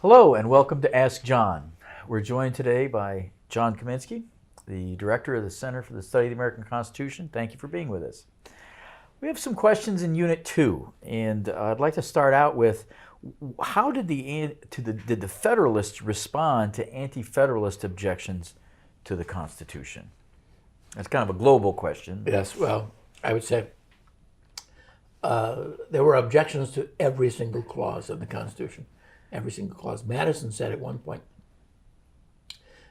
Hello and welcome to Ask John. We're joined today by John Kaminski, the director of the Center for the Study of the American Constitution. Thank you for being with us. We have some questions in Unit 2, and I'd like to start out with how did the Federalists respond to Anti-Federalist objections to the Constitution? That's kind of a global question. Yes, well, I would say there were objections to every single clause of the Constitution. Every single clause. Madison said at one point,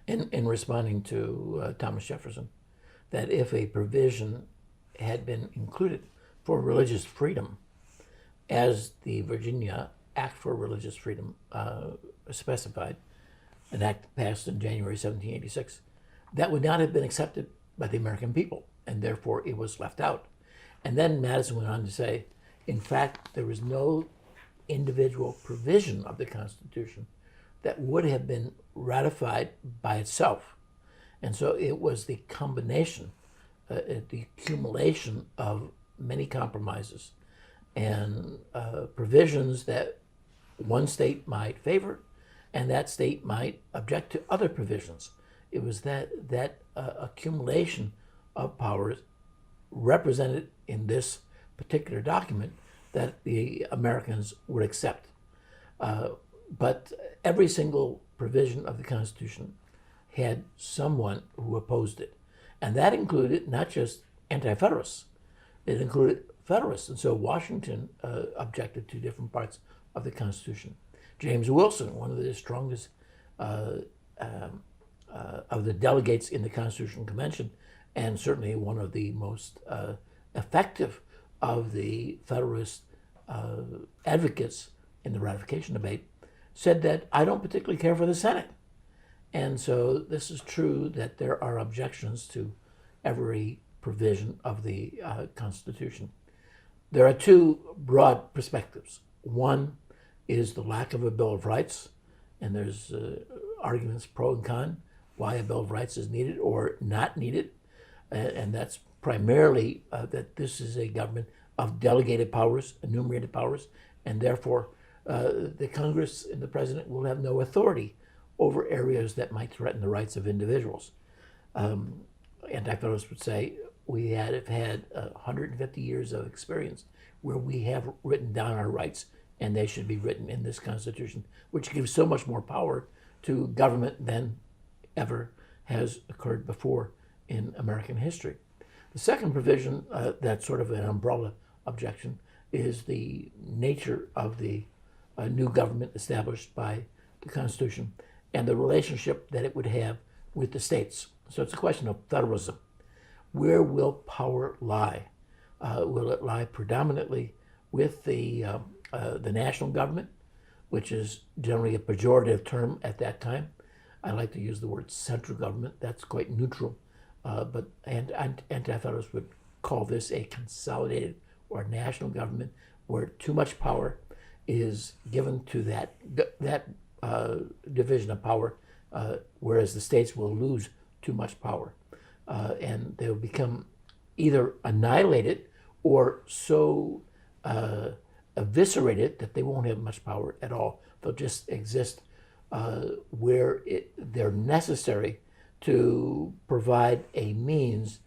in responding to Thomas Jefferson, that if a provision had been included for religious freedom, as the Virginia Act for Religious Freedom specified, an act passed in January 1786, that would not have been accepted by the American people, and therefore it was left out. And then Madison went on to say, in fact, there was no individual provision of the Constitution that would have been ratified by itself. And so it was the combination, the accumulation of many compromises and provisions that one state might favor and that state might object to other provisions. It was that accumulation of powers represented in this particular document that the Americans would accept. But every single provision of the Constitution had someone who opposed it. And that included not just Anti-Federalists, it included Federalists. And so Washington objected to different parts of the Constitution. James Wilson, one of the strongest of the delegates in the Constitutional Convention, and certainly one of the most effective of the Federalist advocates in the ratification debate, said that I don't particularly care for the Senate. And so this is true that there are objections to every provision of the Constitution. There are two broad perspectives. One is the lack of a Bill of Rights, and there's arguments pro and con why a Bill of Rights is needed or not needed, and that's primarily that this is a government of delegated powers, enumerated powers, and therefore the Congress and the President will have no authority over areas that might threaten the rights of individuals. Anti-Federalists would say we have had 150 years of experience where we have written down our rights, and they should be written in this Constitution, which gives so much more power to government than ever has occurred before in American history. The second provision, that's sort of an umbrella objection, is the nature of the new government established by the Constitution and the relationship that it would have with the states. So it's a question of federalism. Where will power lie? Will it lie predominantly with the national government, which is generally a pejorative term at that time? I like to use the word central government. That's quite neutral. But Anti-Federalists would call this a consolidated or national government where too much power is given to that division of power, whereas the states will lose too much power. And they will become either annihilated or so eviscerated that they won't have much power at all. They'll just exist where they're necessary to provide a means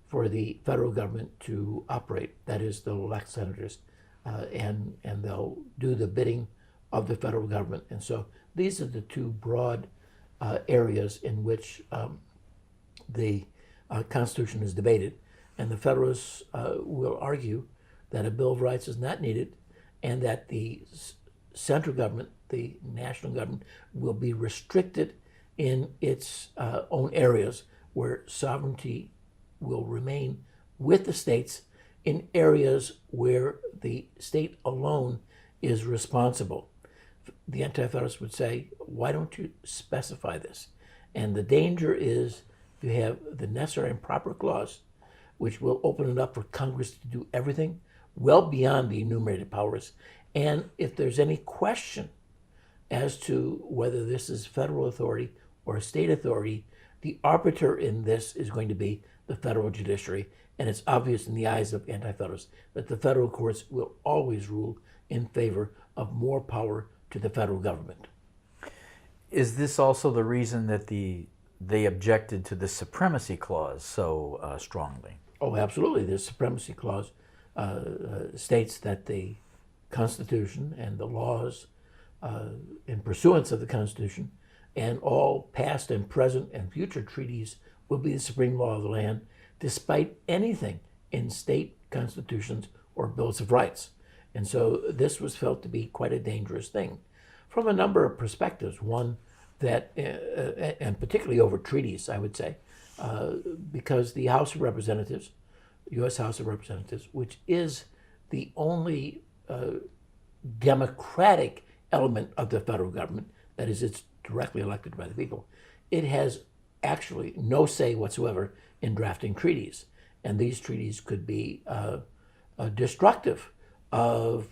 for the federal government to operate. That is, they'll elect senators and they'll do the bidding of the federal government. And so these are the two broad areas in which the Constitution is debated. And the Federalists will argue that a Bill of Rights is not needed and that the central government, the national government, will be restricted in its own areas where sovereignty will remain with the states in areas where the state alone is responsible. The Anti-Federalists would say, why don't you specify this? And the danger is to have the necessary and proper clause, which will open it up for Congress to do everything well beyond the enumerated powers. And if there's any question as to whether this is federal authority or state authority, the arbiter in this is going to be the federal judiciary. And it's obvious in the eyes of Anti-Federalists that the federal courts will always rule in favor of more power to the federal government. Is this also the reason that they objected to the Supremacy Clause so strongly? Oh, absolutely. The Supremacy Clause states that the Constitution and the laws in pursuance of the Constitution and all past and present and future treaties will be the supreme law of the land, despite anything in state constitutions or bills of rights. And so this was felt to be quite a dangerous thing from a number of perspectives. One, that, and particularly over treaties, I would say, because the House of Representatives, U.S. House of Representatives, which is the only democratic element of the federal government, that is, it's directly elected by the people, it has actually no say whatsoever in drafting treaties. And these treaties could be destructive of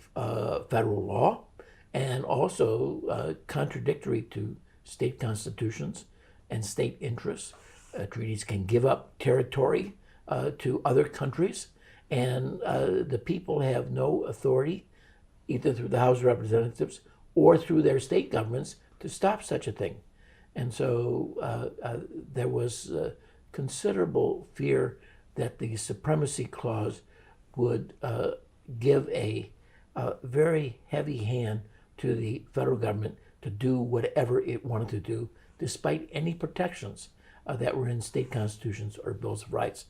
federal law and also contradictory to state constitutions and state interests. Treaties can give up territory to other countries, and the people have no authority, either through the House of Representatives or through their state governments, to stop such a thing. And so there was considerable fear that the Supremacy Clause would give a very heavy hand to the federal government to do whatever it wanted to do, despite any protections that were in state constitutions or bills of rights.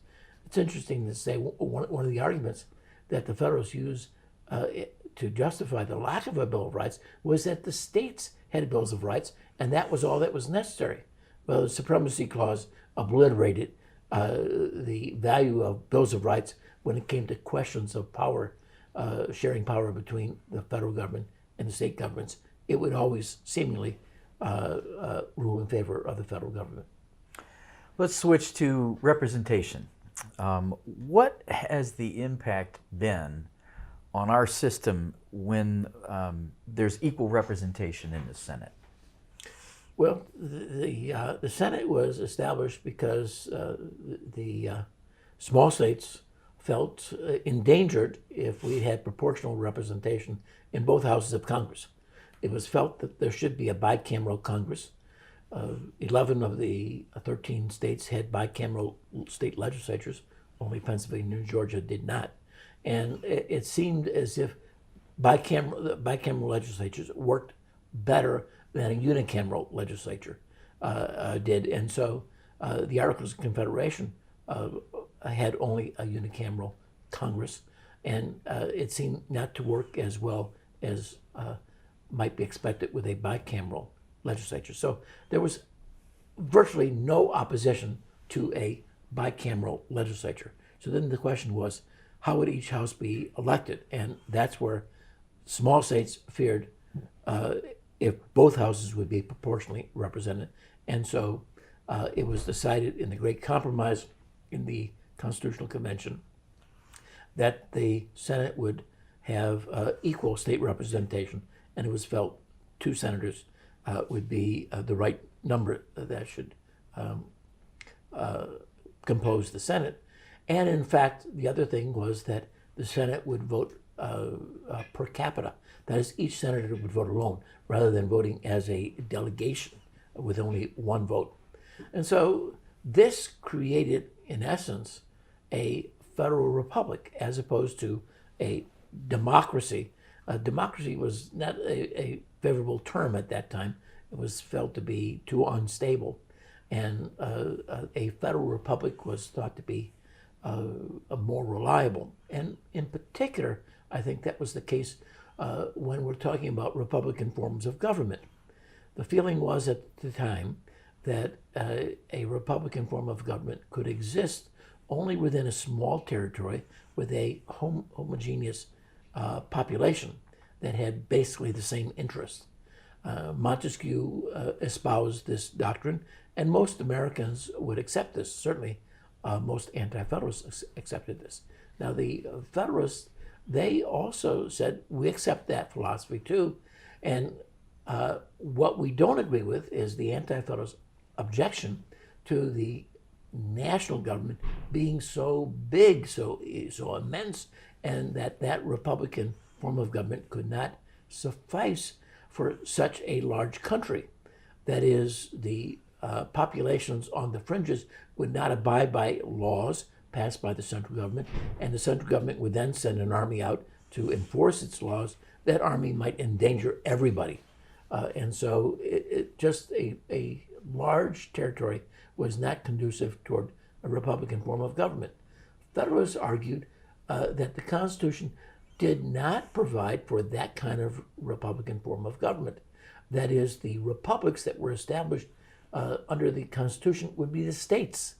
It's interesting to say one of the arguments that the Federalists used to justify the lack of a Bill of Rights was that the states had bills of rights, and that was all that was necessary. Well, the Supremacy Clause obliterated the value of bills of rights when it came to questions of power, sharing power between the federal government and the state governments. It would always seemingly rule in favor of the federal government. Let's switch to representation. What has the impact been on our system when there's equal representation in the Senate? Well, the Senate was established because the small states felt endangered if we had proportional representation in both houses of Congress. It was felt that there should be a bicameral Congress. 11 of the 13 states had bicameral state legislatures. Only Pennsylvania and Georgia did not. And it seemed as if bicameral legislatures worked better than a unicameral legislature did. And so the Articles of Confederation had only a unicameral Congress, and it seemed not to work as well as might be expected with a bicameral legislature. So there was virtually no opposition to a bicameral legislature. So then the question was, how would each house be elected? And that's where small states feared if both houses would be proportionally represented. And so it was decided in the Great Compromise in the Constitutional Convention that the Senate would have equal state representation, and it was felt 2 senators would be the right number that should compose the Senate. And in fact, the other thing was that the Senate would vote per capita. That is, each senator would vote alone rather than voting as a delegation with only one vote. And so this created, in essence, a federal republic as opposed to a democracy. Democracy was not a favorable term at that time. It was felt to be too unstable. And a federal republic was thought to be more reliable. And in particular, I think that was the case when we're talking about Republican forms of government. The feeling was at the time that a Republican form of government could exist only within a small territory with a homogeneous population that had basically the same interests. Montesquieu espoused this doctrine, and most Americans would accept this. Certainly, most Anti-Federalists accepted this. Now, the Federalists, they also said, we accept that philosophy too, and what we don't agree with is the Anti-Federalist objection to the national government being so big, so immense, and that Republican form of government could not suffice for such a large country. That is, the populations on the fringes would not abide by laws passed by the central government, and the central government would then send an army out to enforce its laws. That army might endanger everybody. And so just a large territory was not conducive toward a Republican form of government. Federalists argued that the Constitution did not provide for that kind of Republican form of government. That is, the republics that were established under the Constitution would be the states,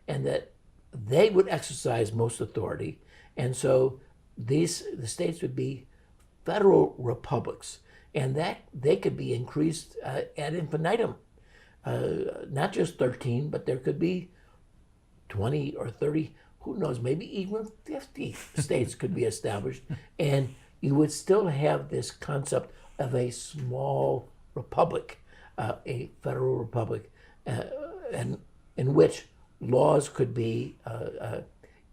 and that they would exercise most authority, and so the states would be federal republics, and that they could be increased ad infinitum. Not just 13, but there could be 20 or 30, who knows, maybe even 50 states could be established, and you would still have this concept of a small republic, a federal republic, and in which laws could be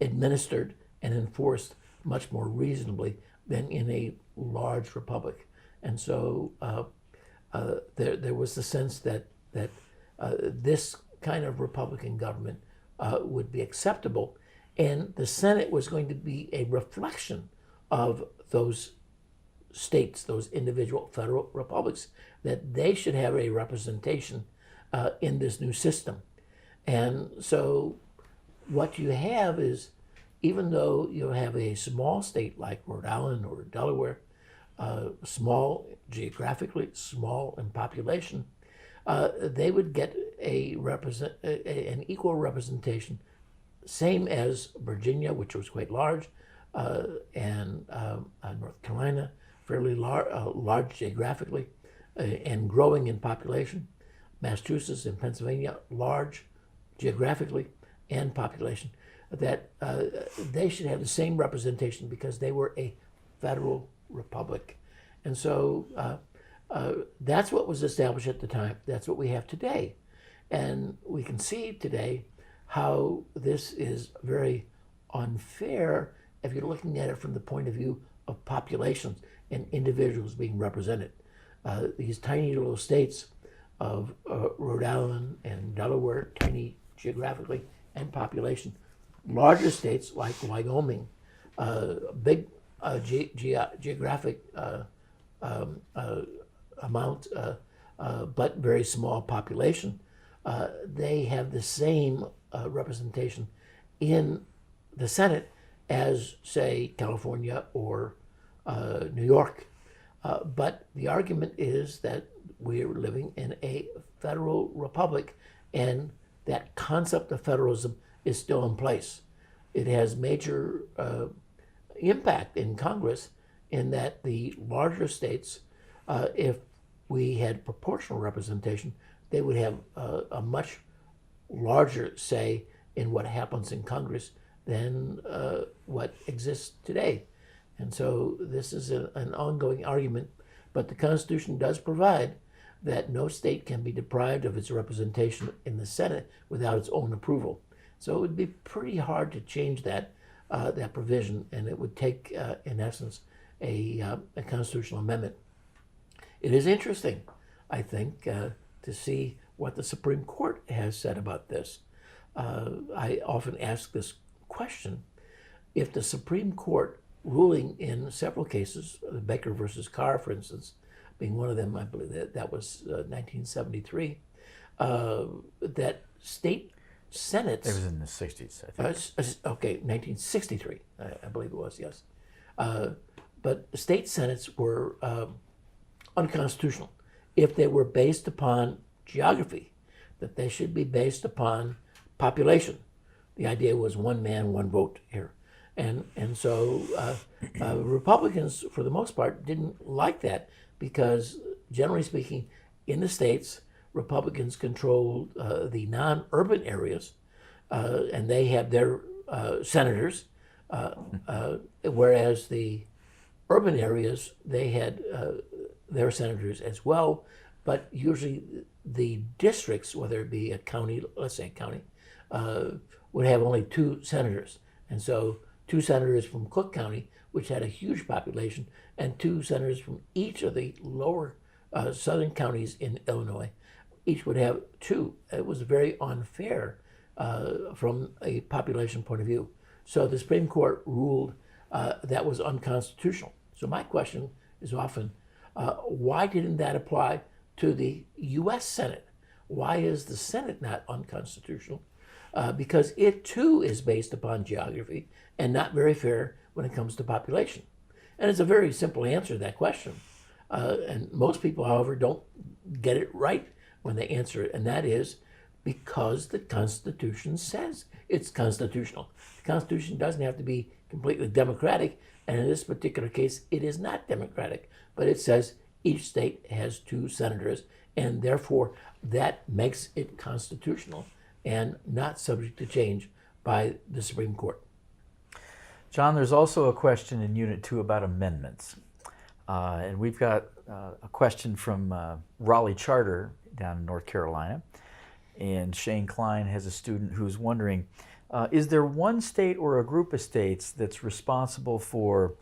administered and enforced much more reasonably than in a large republic. And so there was the sense that this kind of Republican government would be acceptable, and the Senate was going to be a reflection of those states, those individual federal republics, that they should have a representation in this new system. And so what you have is, even though you have a small state like Rhode Island or Delaware, small geographically, small in population, they would get an equal representation, same as Virginia, which was quite large, and North Carolina, fairly large geographically, and growing in population. Massachusetts and Pennsylvania, large geographically and population, that they should have the same representation because they were a federal republic. And so that's what was established at the time. That's what we have today. And we can see today how this is very unfair if you're looking at it from the point of view of populations and individuals being represented. These tiny little states of Rhode Island and Delaware, tiny geographically and population. Larger states like Wyoming, big geographic amount, but very small population. They have the same representation in the Senate as, say, California or New York. But the argument is that we're living in a federal republic, and that concept of federalism is still in place. It has major impact in Congress in that the larger states, if we had proportional representation, they would have a much larger say in what happens in Congress than what exists today. And so this is an ongoing argument, but the Constitution does provide that no state can be deprived of its representation in the Senate without its own approval. So it would be pretty hard to change that provision, and it would take, in essence, a constitutional amendment. It is interesting, I think, to see what the Supreme Court has said about this. I often ask this question: if the Supreme Court, ruling in several cases, Baker versus Carr, for instance, being one of them, I believe that was 1973, that state senates... It was in the 60s, I think. Okay, 1963, I believe it was, yes. But state senates were unconstitutional if they were based upon geography, that they should be based upon population. The idea was one man, one vote here. And so Republicans, for the most part, didn't like that because, generally speaking, in the states, Republicans controlled the non-urban areas, and they had their senators, whereas the urban areas, they had their senators as well, but usually the districts, whether it be a county, let's say a county, would have only 2 senators. And so 2 senators from Cook County, which had a huge population, and 2 senators from each of the lower southern counties in Illinois. each would have two. It was very unfair from a population point of view. So the Supreme Court ruled that was unconstitutional. So my question is often, why didn't that apply to the U.S. Senate? Why is the Senate not unconstitutional? Because it too is based upon geography and not very fair when it comes to population. And it's a very simple answer to that question. And most people, however, don't get it right when they answer it, and that is because the Constitution says it's constitutional. The Constitution doesn't have to be completely democratic, and in this particular case, it is not democratic, but it says each state has 2 senators, and therefore that makes it constitutional and not subject to change by the Supreme Court. John, there's also a question in Unit 2 about amendments. And we've got a question from Raleigh Charter down in North Carolina. And Shane Klein has a student who's wondering, is there one state or a group of states that's responsible for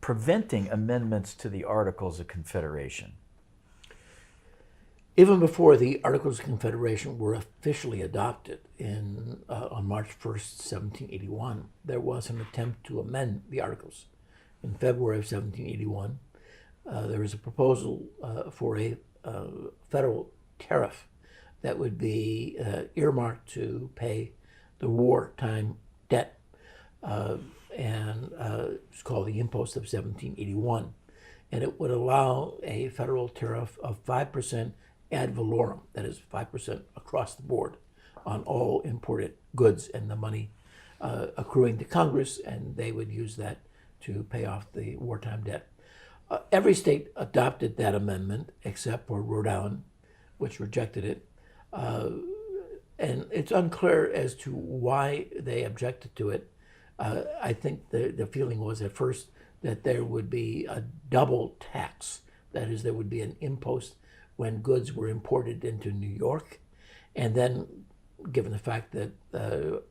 preventing amendments to the Articles of Confederation? Even before the Articles of Confederation were officially adopted on March 1st, 1781, there was an attempt to amend the Articles. In February of 1781, there was a proposal for a federal tariff that would be earmarked to pay the wartime debt, and it's called the Impost of 1781. And it would allow a federal tariff of 5% ad valorem, that is 5% across the board on all imported goods, and the money accruing to Congress, and they would use that to pay off the wartime debt. Every state adopted that amendment except for Rhode Island, which rejected it. And it's unclear as to why they objected to it. I think the feeling was at first that there would be a double tax. That is, there would be an impost when goods were imported into New York. And then, given the fact that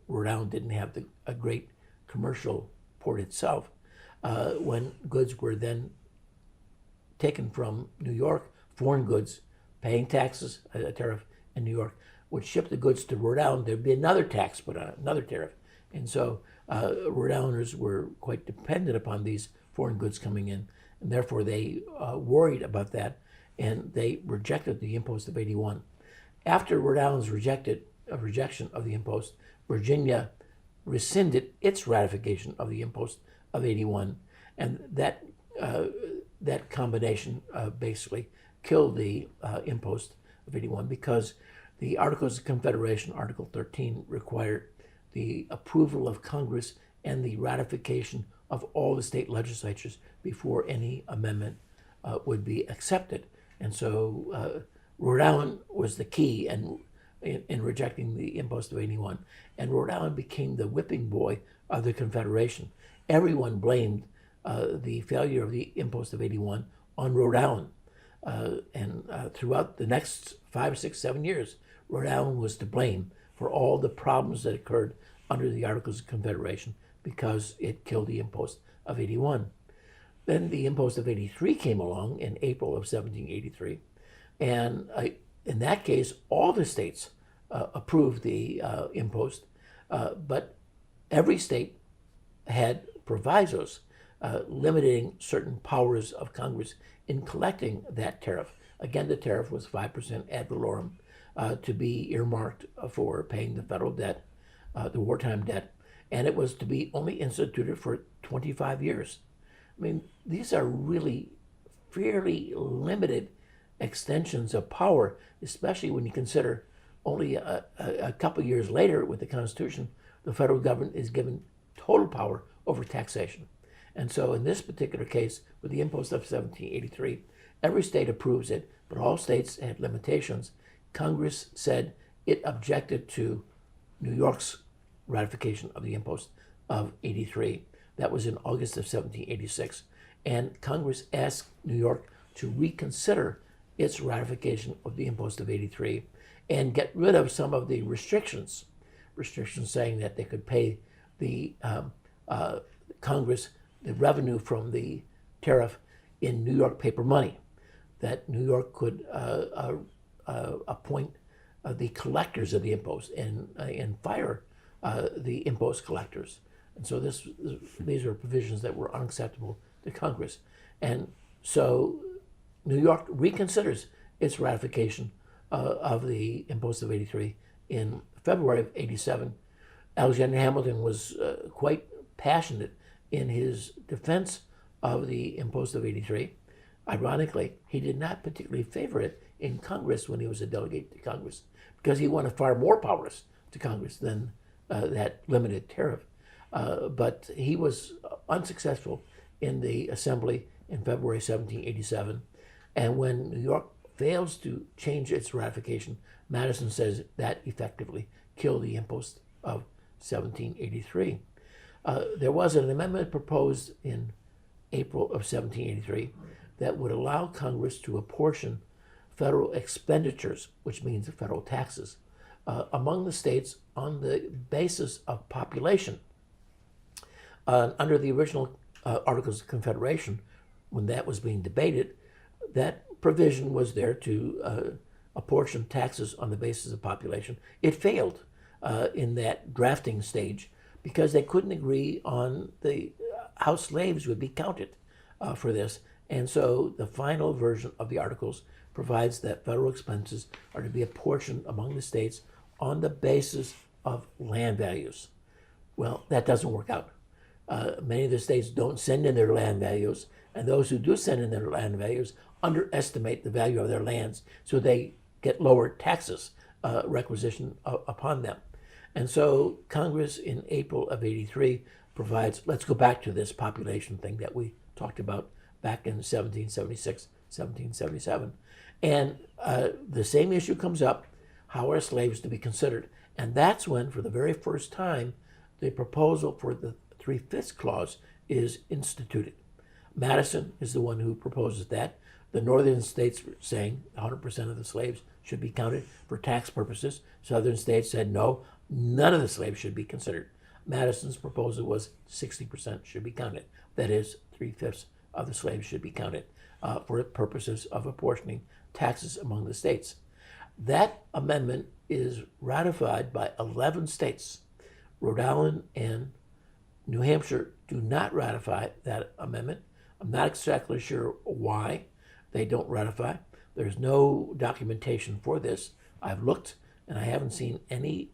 Rhode Island didn't have a great commercial port itself, when goods were then taken from New York, foreign goods, paying taxes, a tariff in New York, would ship the goods to Rhode Island, there'd be another tax put on it, another tariff. And so Rhode Islanders were quite dependent upon these foreign goods coming in, and therefore they worried about that, and they rejected the Impost of 81. After Rhode Island's rejection of the impost, Virginia rescinded its ratification of the Impost of 81, and that combination basically killed the Impost of 81, because the Articles of Confederation, Article 13, required the approval of Congress and the ratification of all the state legislatures before any amendment would be accepted. And so Rhode Island was the key in rejecting the Impost of 81. And Rhode Island became the whipping boy of the Confederation. Everyone blamed the failure of the Impost of 81 on Rhode Island. And throughout the next 5, 6, 7 years, Rhode Island was to blame for all the problems that occurred under the Articles of Confederation because it killed the Impost of 81. Then the Impost of 83 came along in April of 1783. And in that case, all the states approved the impost, but every state had provisos limiting certain powers of Congress in collecting that tariff. Again, the tariff was 5% ad valorem to be earmarked for paying the federal debt, the wartime debt, and it was to be only instituted for 25 years. I mean, these are really fairly limited extensions of power, especially when you consider only a couple years later with the Constitution, the federal government is given total power over taxation. And so in this particular case, with the Impost of 1783, every state approves it, but all states had limitations. Congress said it objected to New York's ratification of the Impost of 83. That was in August of 1786. And Congress asked New York to reconsider its ratification of the Impost of 83 and get rid of some of the restrictions saying that they could pay the Congress the revenue from the tariff in New York paper money, that New York could appoint the collectors of the impost and fire the impost collectors. And so these are provisions that were unacceptable to Congress. And so New York reconsiders its ratification of the impost of 83 in February of 87. Alexander Hamilton was quite passionate in his defense of the impost of 83. Ironically, he did not particularly favor it in Congress when he was a delegate to Congress, because he wanted far more powers to Congress than that limited tariff. But he was unsuccessful in the Assembly in February 1787. And when New York fails to change its ratification, Madison says that effectively killed the impost of 1783. There was an amendment proposed in April of 1783 that would allow Congress to apportion federal expenditures, which means federal taxes, among the states on the basis of population. Under the original Articles of Confederation, when that was being debated, that provision was there to apportion taxes on the basis of population. It failed in that drafting stage because they couldn't agree on how slaves would be counted for this. And so the final version of the Articles provides that federal expenses are to be apportioned among the states on the basis of land values. Well, that doesn't work out. Many of the states don't send in their land values, and those who do send in their land values underestimate the value of their lands, so they get lower taxes requisitioned upon them. And so Congress in April of 83 provides, let's go back to this population thing that we talked about back in 1776, 1777. And the same issue comes up, how are slaves to be considered? And that's when, for the very first time, the proposal for the 3/5 clause is instituted. Madison is the one who proposes that. The northern states were saying 100% of the slaves should be counted for tax purposes. Southern states said no, none of the slaves should be considered. Madison's proposal was 60% should be counted. That is, 3/5 of the slaves should be counted for purposes of apportioning taxes among the states. That amendment is ratified by 11 states. Rhode Island and New Hampshire do not ratify that amendment. I'm not exactly sure why they don't ratify. There's no documentation for this. I've looked and I haven't seen any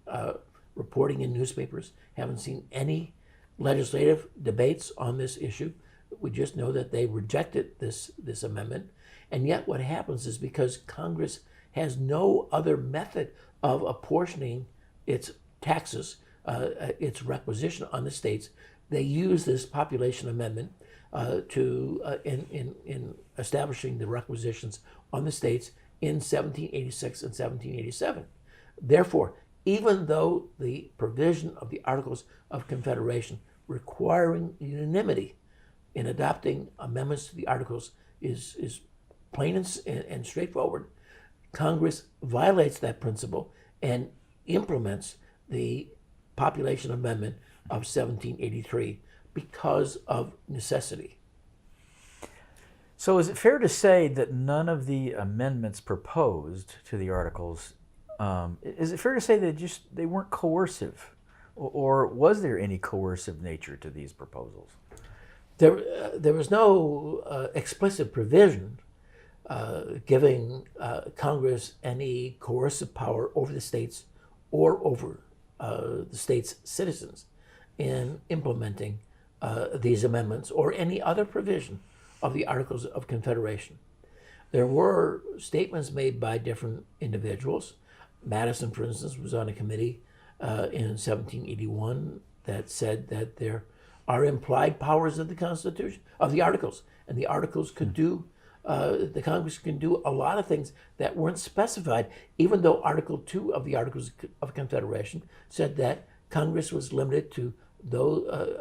reporting in newspapers, haven't seen any legislative debates on this issue. We just know that they rejected this amendment. And yet what happens is, because Congress has no other method of apportioning its taxes, its requisition on the states, they use this population amendment in establishing the requisitions on the states in 1786 and 1787. Therefore, even though the provision of the Articles of Confederation requiring unanimity in adopting amendments to the Articles is plain and straightforward, Congress violates that principle and implements the population amendment of 1783 because of necessity. So is it fair to say that none of the amendments proposed to the Articles, is it fair to say that they weren't coercive? Or was there any coercive nature to these proposals? There was no explicit provision giving Congress any coercive power over the states or over the state's citizens in implementing these amendments or any other provision of the Articles of Confederation. There were statements made by different individuals. Madison, for instance, was on a committee in 1781 that said that there are implied powers of the Constitution, of the Articles, and the Articles could do, the Congress can do a lot of things that weren't specified, even though Article 2 of the Articles of Confederation said that Congress was limited to those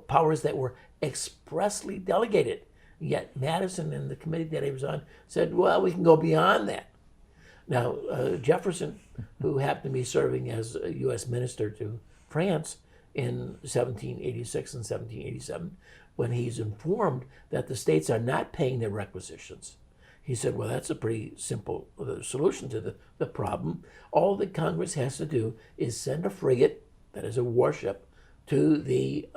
powers that were expressly delegated. Yet Madison and the committee that he was on said, well, we can go beyond that. Now, Jefferson, who happened to be serving as a U.S. minister to France in 1786 and 1787, when he's informed that the states are not paying their requisitions, He said, well, that's a pretty simple solution to the problem. All that Congress has to do is send a frigate, that is a warship, to the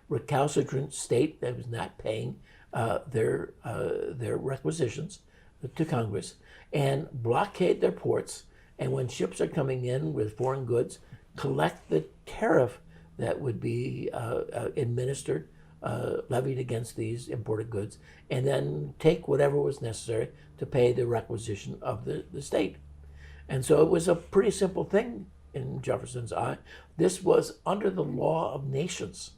recalcitrant state that was not paying their requisitions to Congress, and blockade their ports, and when ships are coming in with foreign goods, collect the tariff that would be administered, levied against these imported goods, and then take whatever was necessary to pay the requisition of the state. And so it was a pretty simple thing in Jefferson's eye. This was under the law of nations.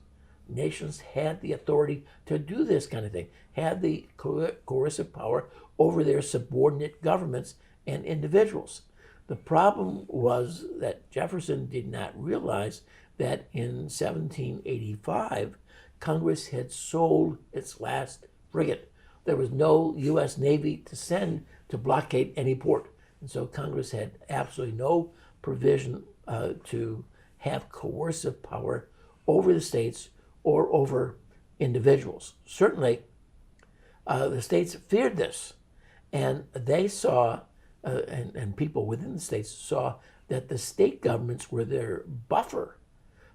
Nations had the authority to do this kind of thing, had the coercive power over their subordinate governments and individuals. The problem was that Jefferson did not realize that in 1785, Congress had sold its last frigate. There was no U.S. Navy to send to blockade any port. And so Congress had absolutely no provision to have coercive power over the states or over individuals. Certainly, the states feared this, and they saw, and people within the states saw, that the state governments were their buffer,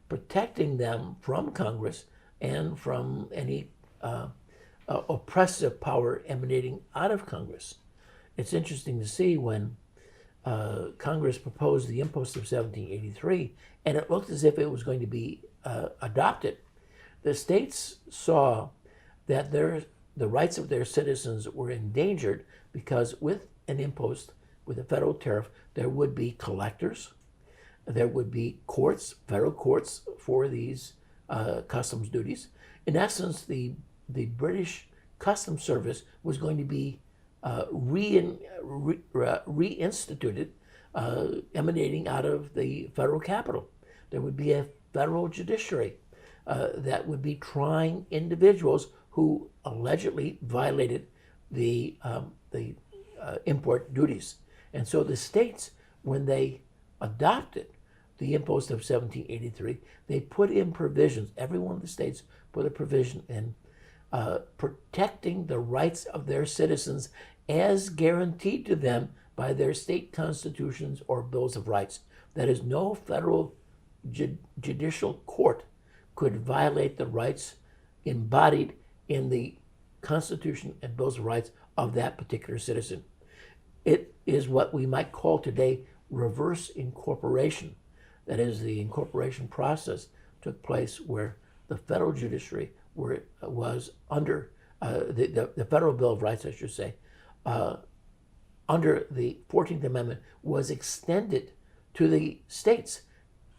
protecting them from Congress and from any oppressive power emanating out of Congress. It's interesting to see when Congress proposed the impost of 1783, and it looked as if it was going to be adopted. The states saw that the rights of their citizens were endangered because with an impost, with a federal tariff, there would be collectors, there would be courts, federal courts for these customs duties. In essence, the British Customs Service was going to be reinstituted, emanating out of the federal capital. There would be a federal judiciary that would be trying individuals who allegedly violated the import duties. And so the states, when they adopted the impost of 1783, they put in provisions, every one of the states put a provision in protecting the rights of their citizens as guaranteed to them by their state constitutions or bills of rights. That is, no federal judicial court could violate the rights embodied in the Constitution and Bills of Rights of that particular citizen. It is what we might call today reverse incorporation. That is, the incorporation process took place where the federal judiciary was under the Federal Bill of Rights, I should say, under the 14th Amendment was extended to the states.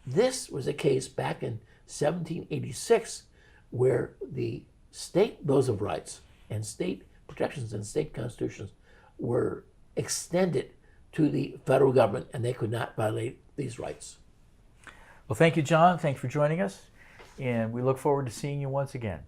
This was a case back in 1786 where the state bills of rights and state protections and state constitutions were extended to the federal government, and they could not violate these rights. Well, thank you, John. Thanks for joining us, and we look forward to seeing you once again.